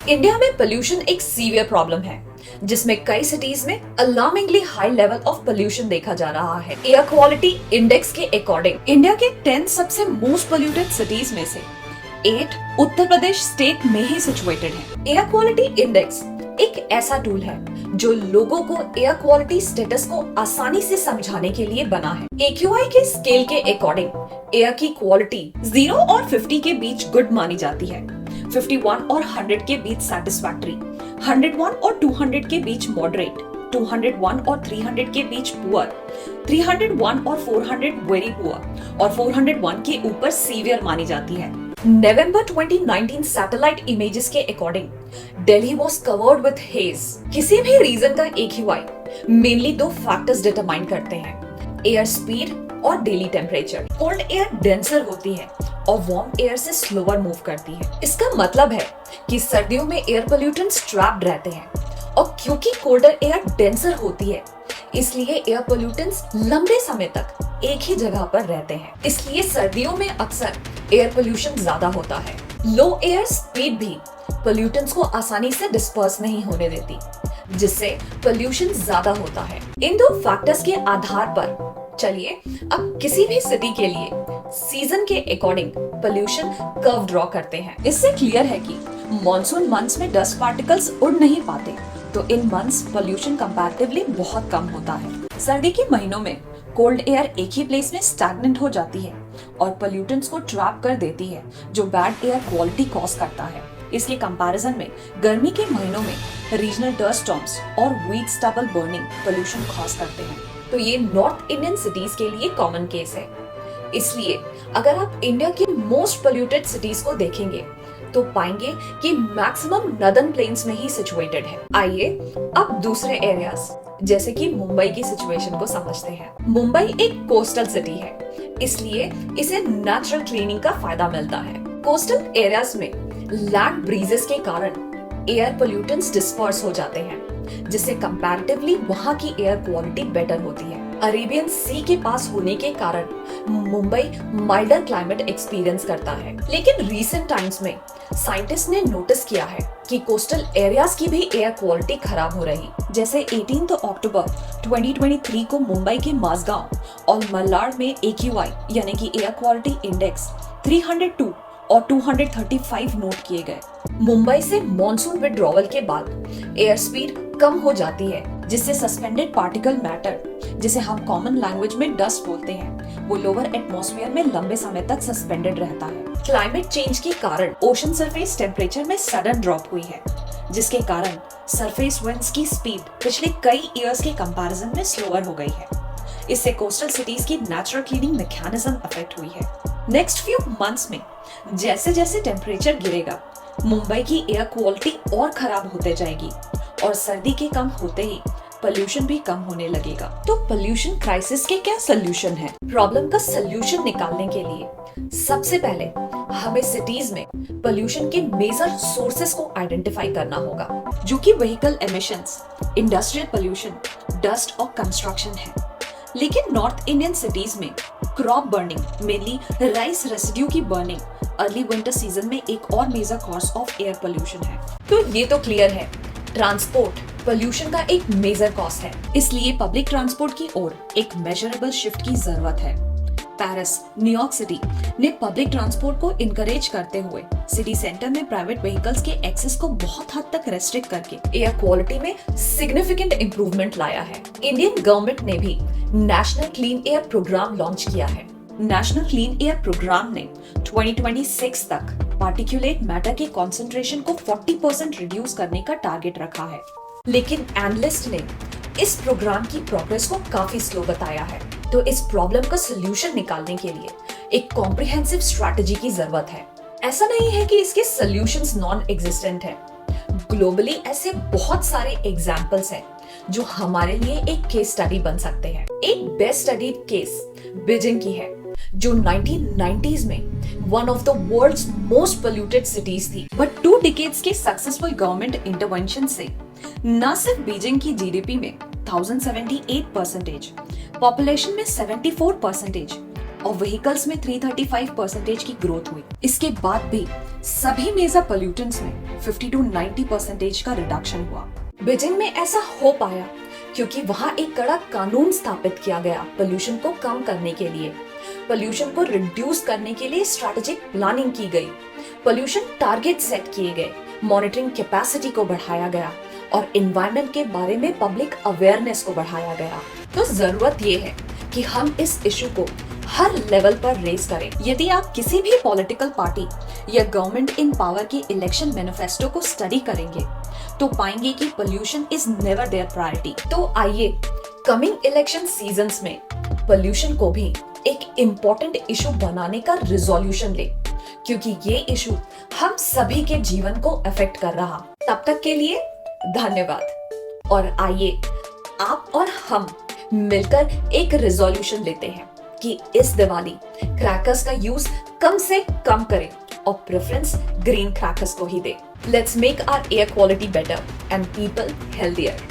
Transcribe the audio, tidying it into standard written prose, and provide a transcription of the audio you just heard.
India में pollution एक severe problem है, जिसमें कई सिटीज में alarmingly high level of pollution देखा जा रहा है। एयर क्वालिटी इंडेक्स के अकॉर्डिंग इंडिया के 10 सबसे मोस्ट पोल्यूटेड सिटीज में से 8 उत्तर प्रदेश स्टेट में ही सिचुएटेड है। एयर क्वालिटी इंडेक्स एक ऐसा टूल है जो लोगों को एयर क्वालिटी स्टेटस को आसानी से समझाने के लिए बना है। AQI के स्केल के अकॉर्डिंग एयर की क्वालिटी 0 और 50 के बीच गुड मानी जाती है, 51 और 100 के बीच सैटिस्फैक्टरी, 101 और 200 के बीच मॉडरेट, 201 और 300 के बीच पुअर, 301 और 400 वेरी पुअर और 401 के ऊपर सीवियर मानी जाती है। नवंबर 2019 सैटेलाइट इमेजेस के according Delhi was covered with hedge. किसी भी रीजन का AQI मेनली 2 फैक्टर्स डिटरमाइन करते हैं, एयर स्पीड और daily temperature. Cold air denser होती है और वार्म एयर से स्लोअर मूव करती है। इसका मतलब है कि सर्दियों में एयर पोल्यूटेंट्स ट्रैप्ड रहते हैं और क्योंकि कोल्डर एयर डेंसर होती है, इसलिए एयर पोल्यूटेंट्स लंबे समय तक एक ही जगह पर रहते हैं। इसलिए सर्दियों में अक्सर एयर पोल्यूशन ज्यादा होता है। लो एयर स्पीड भी पोल्यूटेंट्स को आसानी से डिस्पर्स नहीं होने देती, जिससे पोल्यूशन ज्यादा होता है। इन 2 फैक्टर्स के आधार पर चलिए अब किसी भी सिटी के लिए सीजन के अकॉर्डिंग पोल्यूशन कर्व ड्रॉ करते हैं। इससे क्लियर है कि मॉनसून मंथ्स में डस्ट पार्टिकल्स उड़ नहीं पाते, तो इन मंथ्स पोल्यूशन कंपैरेटिवली बहुत कम होता है। सर्दी के महीनों में कोल्ड एयर एक ही प्लेस में स्टैग्नेंट हो जाती है और पोल्यूटेंट्स को ट्रैप कर देती है, जो बैड एयर क्वालिटी कॉज करता है। इसके कंपैरिजन में गर्मी के महीनों में रीजनल डस्ट स्टॉर्म्स और weed stubble burning pollution cause करते हैं। तो ये नॉर्थ इंडियन सिटीज के लिए कॉमन केस है। इसलिए अगर आप इंडिया की मोस्ट पोल्यूटेड सिटीज को देखेंगे तो पाएंगे कि मैक्सिमम नदर्न प्लेन्स में ही सिचुएटेड है। आइए अब दूसरे एरियाज जैसे कि मुंबई की सिचुएशन को समझते हैं। मुंबई एक कोस्टल सिटी है, इसलिए इसे नेचुरल क्लीनिंग का फायदा मिलता है। कोस्टल एरियाज में लैंड ब्रीजेस के कारण एयर पोल्यूटेंट्स डिस्पर्स हो जाते हैं, जिससे कंपैरेटिवली वहां की एयर क्वालिटी बेटर होती है। अरेबियन सी के पास होने के कारण मुंबई माइल्डर क्लाइमेट एक्सपीरियंस करता है। लेकिन रीसेंट टाइम्स में साइंटिस्ट ने नोटिस किया है कि कोस्टल एरियाज की भी एयर क्वालिटी खराब हो रही। जैसे 18 अक्टूबर 2023 को मुंबई के माझगांव और मल्लाड में AQI यानी कि एयर क्वालिटी इंडेक्स 302 और 235 नोट किए गए। मुंबई से मॉनसून विड्रॉवल के बाद एयर स्पीड कम हो जाती है, जिससे सस्पेंडेड पार्टिकल मैटर, जिसे हम कॉमन लैंग्वेज में डस्ट बोलते हैं, वो लोअर एटमॉस्फेयर में लंबे समय तक सस्पेंडेड रहता है। क्लाइमेट चेंज के कारण ओशन सरफेस टेम्परेचर में सडन ड्रॉप हुई है, जिसके कारण सरफेस विंड्स की स्पीड पिछले कई ईयर्स के कंपैरिजन में स्लोअर हो गई है। इससे कोस्टल सिटीज की नेचुरल क्लीनिंग मैकेनिज्म अफेक्ट हुई है। नेक्स्ट फ्यू मंथ्स में जैसे जैसे टेम्परेचर गिरेगा, मुंबई की एयर क्वालिटी और खराब होते जाएगी और सर्दी के कम होते ही पोल्यूशन भी कम होने लगेगा। तो पोल्यूशन क्राइसिस के क्या सोल्यूशन है? प्रॉब्लम का सोल्यूशन निकालने के लिए सबसे पहले हमें सिटीज में पोल्यूशन के मेजर सोर्सेस को आइडेंटिफाई करना होगा, जो कि vehicle emissions, industrial pollution, dust और कंस्ट्रक्शन है। लेकिन नॉर्थ इंडियन सिटीज में crop burning, mainly rice residue की बर्निंग अर्ली विंटर सीजन में एक और major cause of air pollution है। तो ये तो क्लियर है, ट्रांसपोर्ट पोल्यूशन का एक मेजर कॉज है। इसलिए पब्लिक ट्रांसपोर्ट की ओर एक मेजरेबल शिफ्ट की जरूरत है। पेरिस, न्यूयॉर्क सिटी ने पब्लिक ट्रांसपोर्ट को इनकरेज करते हुए सिटी सेंटर में प्राइवेट व्हीकल्स के एक्सेस को बहुत हद तक रेस्ट्रिक्ट करके एयर क्वालिटी में सिग्निफिकेंट इंप्रूवमेंट लाया है। इंडियन गवर्नमेंट ने भी national clean air programme launch किया है। नेशनल क्लीन एयर प्रोग्राम ने 2026 तक पार्टिकुलेट मैटर के कॉन्सेंट्रेशन को 40% रिड्यूस करने का टारगेट रखा है। लेकिन एनालिस्ट ने इस प्रोग्राम की प्रोग्रेस को काफी स्लो बताया है। तो इस प्रॉब्लम का सोल्यूशन निकालने के लिए एक कॉम्प्रिहेंसिव स्ट्रैटेजी की जरूरत है। ऐसा नहीं है कि इसके सोल्यूशंस नॉन एग्जिस्टेंट है। ग्लोबली ऐसे बहुत सारे एग्जांपल्स हैं जो हमारे लिए एक केस स्टडी बन सकते हैं। एक बेस्ट स्टडीड केस बीजिंग की है, जो 1990s में one of the world's most polluted cities थी। बट 2 डिकेड्स के सक्सेसफुल गवर्नमेंट इंटरवेंशन से न सिर्फ बीजिंग की जीडीपी में 1078%, पॉपुलेशन में 74% और व्हीकल्स में 335% की ग्रोथ हुई। इसके बाद भी सभी मेजर पोल्यूटेंट्स में 50 to 90% का रिडक्शन हुआ। बीजिंग में ऐसा हो पाया क्योंकि वहां एक कड़क कानून स्थापित किया गया पोल्यूशन को कम करने के लिए। पोल्यूशन को रिड्यूस करने के लिए स्ट्रैटेजिक प्लानिंग की गई, पोल्यूशन टारगेट सेट किए गए, मॉनिटरिंग कैपेसिटी को बढ़ाया गया और एनवायरनमेंट के बारे में पब्लिक अवेयरनेस को बढ़ाया गया। तो जरूरत ये है कि हम इस इशू को हर लेवल पर रेज करें। यदि आप किसी भी पॉलिटिकल पार्टी या गवर्नमेंट इन पावर की इलेक्शन मैनिफेस्टो को स्टडी करेंगे तो पाएंगे कि pollution is never there priority. तो आइए कमिंग इलेक्शन सीजन्स में पोल्यूशन को भी एक इम्पोर्टेंट इशू बनाने का रिजोल्यूशन ले, क्योंकि ये इशू हम सभी के जीवन को अफेक्ट कर रहा। तब तक के लिए धन्यवाद और आइए आप और हम मिलकर एक रिजोल्यूशन लेते हैं कि इस दिवाली क्रैकर्स का यूज कम से कम करें और प्रेफरेंस ग्रीन क्रैकर्स को ही दे। Let's make our air quality better and people healthier.